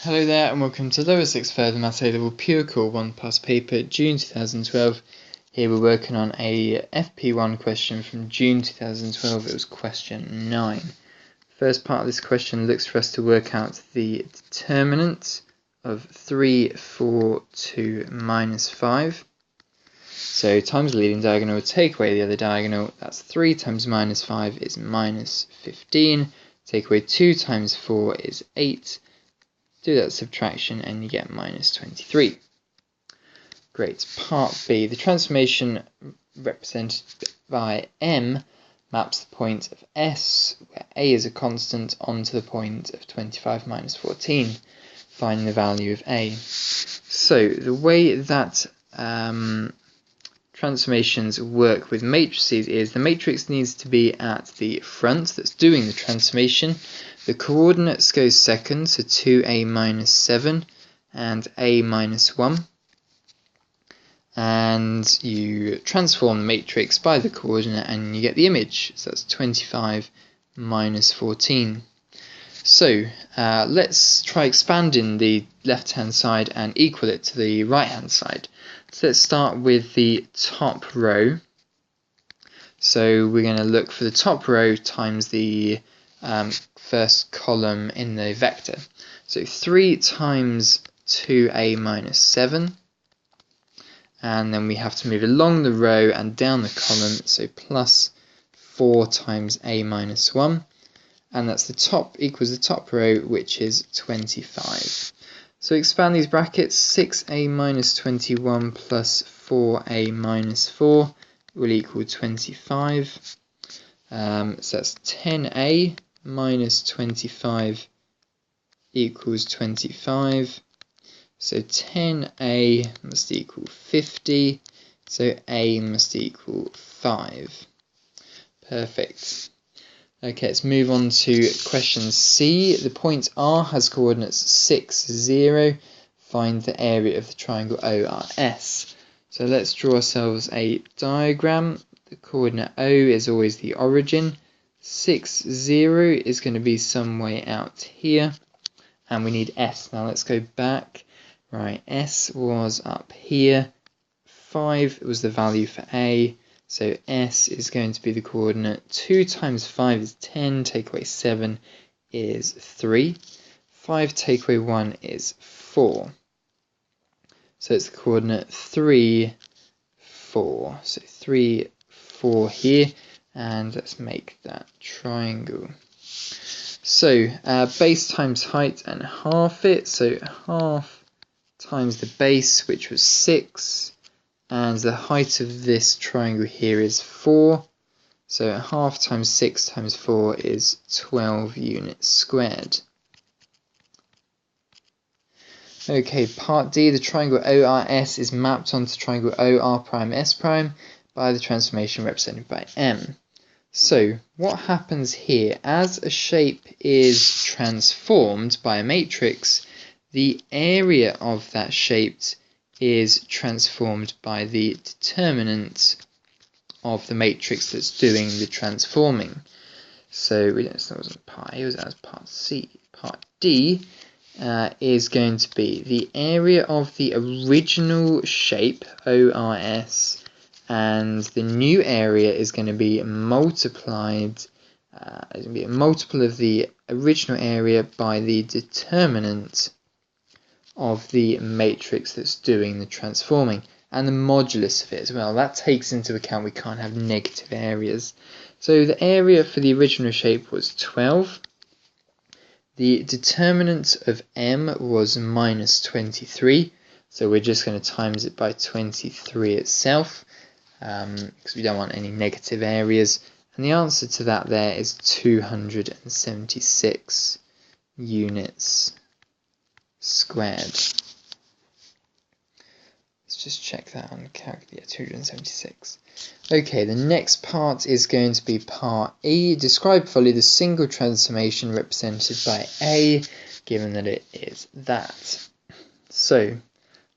Hello there and welcome to Lower 6th Further Maths A-Level Pure Core 1 Past Paper, June 2012. Here we're working on a FP1 question from June 2012. It was question 9. First part of this question looks for us to work out the determinant of 3, 4, 2, minus 5. So times the leading diagonal, take away the other diagonal. That's 3 times minus 5 is minus 15. Take away 2 times 4 is 8. Do that subtraction and you get minus 23. Great. Part B. The transformation represented by M maps the point of S, where A is a constant, onto the point of 25 minus 14. Find the value of A. So the way that transformations work with matrices is the matrix needs to be at the front that's doing the transformation. The coordinates go second, so 2a minus 7 and a minus 1. And you transform the matrix by the coordinate and you get the image. So that's 25 minus 14. So let's try expanding the left-hand side and equal it to the right-hand side. So let's start with the top row. So we're going to look for the top row times the first column in the vector. So 3 times 2a minus 7. And then we have to move along the row and down the column. So plus 4 times a minus 1. And that's the top equals the top row, which is 25. So expand these brackets. 6a minus 21 plus 4a minus 4 will equal 25. So that's 10a minus 25 equals 25. So 10a must equal 50. So a must equal 5. Perfect. Okay, let's move on to question C. The point R has coordinates 6, 0. Find the area of the triangle ORS. So let's draw ourselves a diagram. The coordinate O is always the origin. 6, 0 is going to be some way out here. And we need S. Now let's go back. Right, S was up here. 5 was the value for A. So S is going to be the coordinate. 2 times 5 is 10. Take away 7 is 3. 5 take away 1 is 4. So it's the coordinate 3, 4. So 3, 4 here. And let's make that triangle. So base times height and half it. So half times the base, which was 6. And the height of this triangle here is 4. So half times 6 times 4 is 12 units squared. Okay, part D, the triangle ORS is mapped onto triangle OR'(S') by the transformation represented by M. So what happens here? As a shape is transformed by a matrix, the area of that shape is transformed by the determinant of the matrix that's doing the transforming. So we don't know that wasn't part A, that was part C. Part D is going to be the area of the original shape, ORS, and the new area is going to be multiplied, it's going to be a multiple of the original area by the determinant of the matrix that's doing the transforming, and the modulus of it as well. That takes into account we can't have negative areas. So the area for the original shape was 12. The determinant of M was minus 23. So we're just going to times it by 23 itself, because we don't want any negative areas. And the answer to that there is 276 units squared. Let's just check that on the calculator. 276. Okay, the next part is going to be part E. Describe fully the single transformation represented by A, given that it is that. So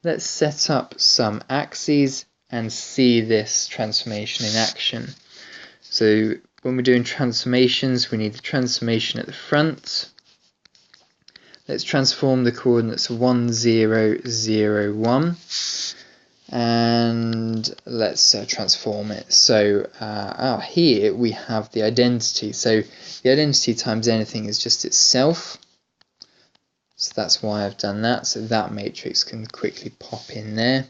let's set up some axes and see this transformation in action. So when we're doing transformations, we need the transformation at the front. let's transform the coordinates 1, 0, 0, 1. And let's transform it. So here we have the identity. So the identity times anything is just itself. So that's why I've done that. So that matrix can quickly pop in there.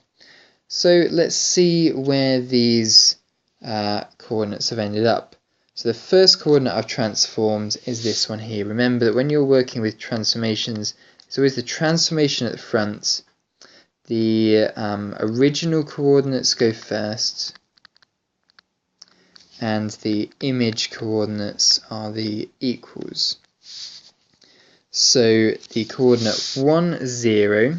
So let's see where these coordinates have ended up. So the first coordinate I've transformed is this one here. Remember that when you're working with transformations, it's always the transformation at the front. The original coordinates go first, and the image coordinates are the equals. So the coordinate 1, 0,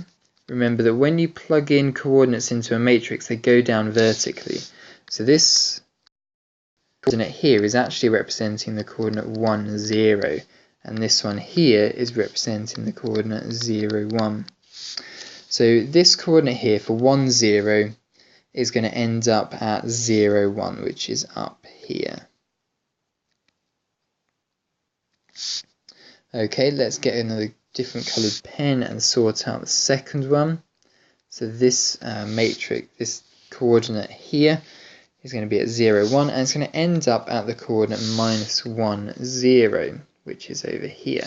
remember that when you plug in coordinates into a matrix, they go down vertically. So this coordinate here is actually representing the coordinate 1, 0, and this one here is representing the coordinate 0, 1. So this coordinate here for 1, 0 is going to end up at 0, 1, which is up here. Okay, let's get another different coloured pen and sort out the second one. So this matrix, this coordinate here is going to be at 0, 1, and it's going to end up at the coordinate -1, 0, which is over here.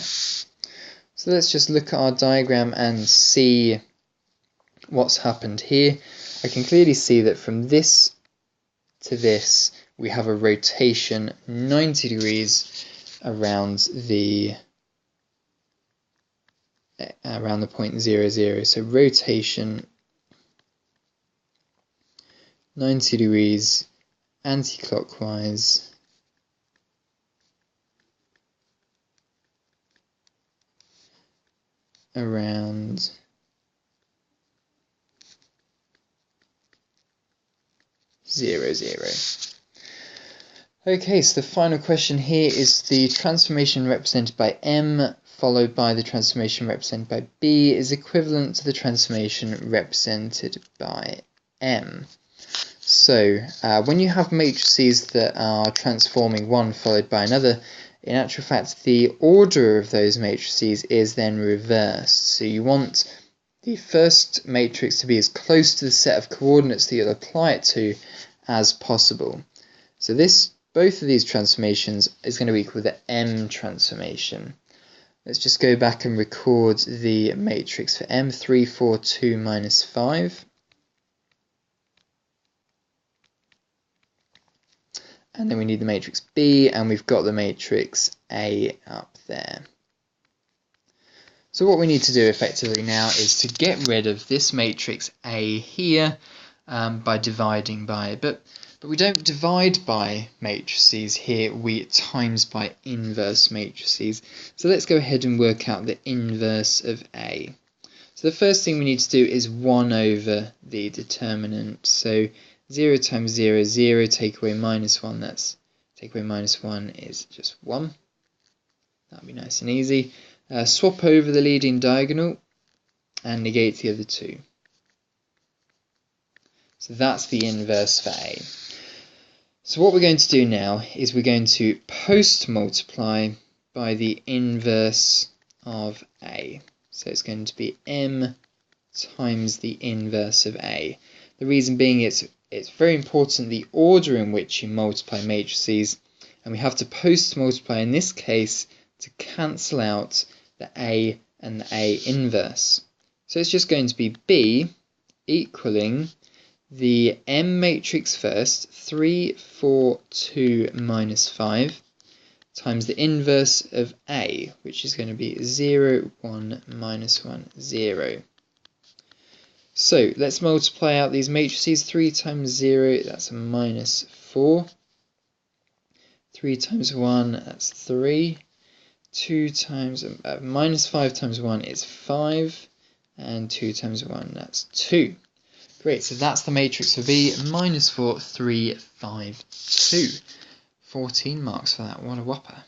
So let's just look at our diagram and see what's happened here. I can clearly see that from this to this we have a rotation 90 degrees around the point 0, 0. So rotation 90 degrees anti-clockwise around 0, 0. Okay, so the final question here is the transformation represented by M followed by the transformation represented by B is equivalent to the transformation represented by M. So when you have matrices that are transforming one followed by another, in actual fact the order of those matrices is then reversed. So you want the first matrix to be as close to the set of coordinates that you'll apply it to as possible. So both of these transformations is going to equal the M transformation. Let's just go back and record the matrix for M, 3, 4, 2, minus 5. And then we need the matrix B, and we've got the matrix A up there. So what we need to do effectively now is to get rid of this matrix A here by dividing by it. But we don't divide by matrices here, we times by inverse matrices. So let's go ahead and work out the inverse of A. So the first thing we need to do is 1 over the determinant. So 0 times 0 is 0, take away -1, take away -1 is just 1. That'll be nice and easy. Swap over the leading diagonal and negate the other two. So that's the inverse for A. So what we're going to do now is we're going to post multiply by the inverse of A. So it's going to be M times the inverse of A. The reason being it's very important the order in which you multiply matrices, and we have to post multiply in this case to cancel out the A and the A inverse. So it's just going to be B equaling the M matrix first, 3, 4, 2, minus 5, times the inverse of A, which is going to be 0, 1, minus 1, 0. So let's multiply out these matrices. 3 times 0, that's a minus 4. 3 times 1, that's 3. 2 times minus 5 times 1 is 5. And 2 times 1, that's 2. Great, so that's the matrix for B, -4, 3, 5, 2. 14 marks for that, what a whopper.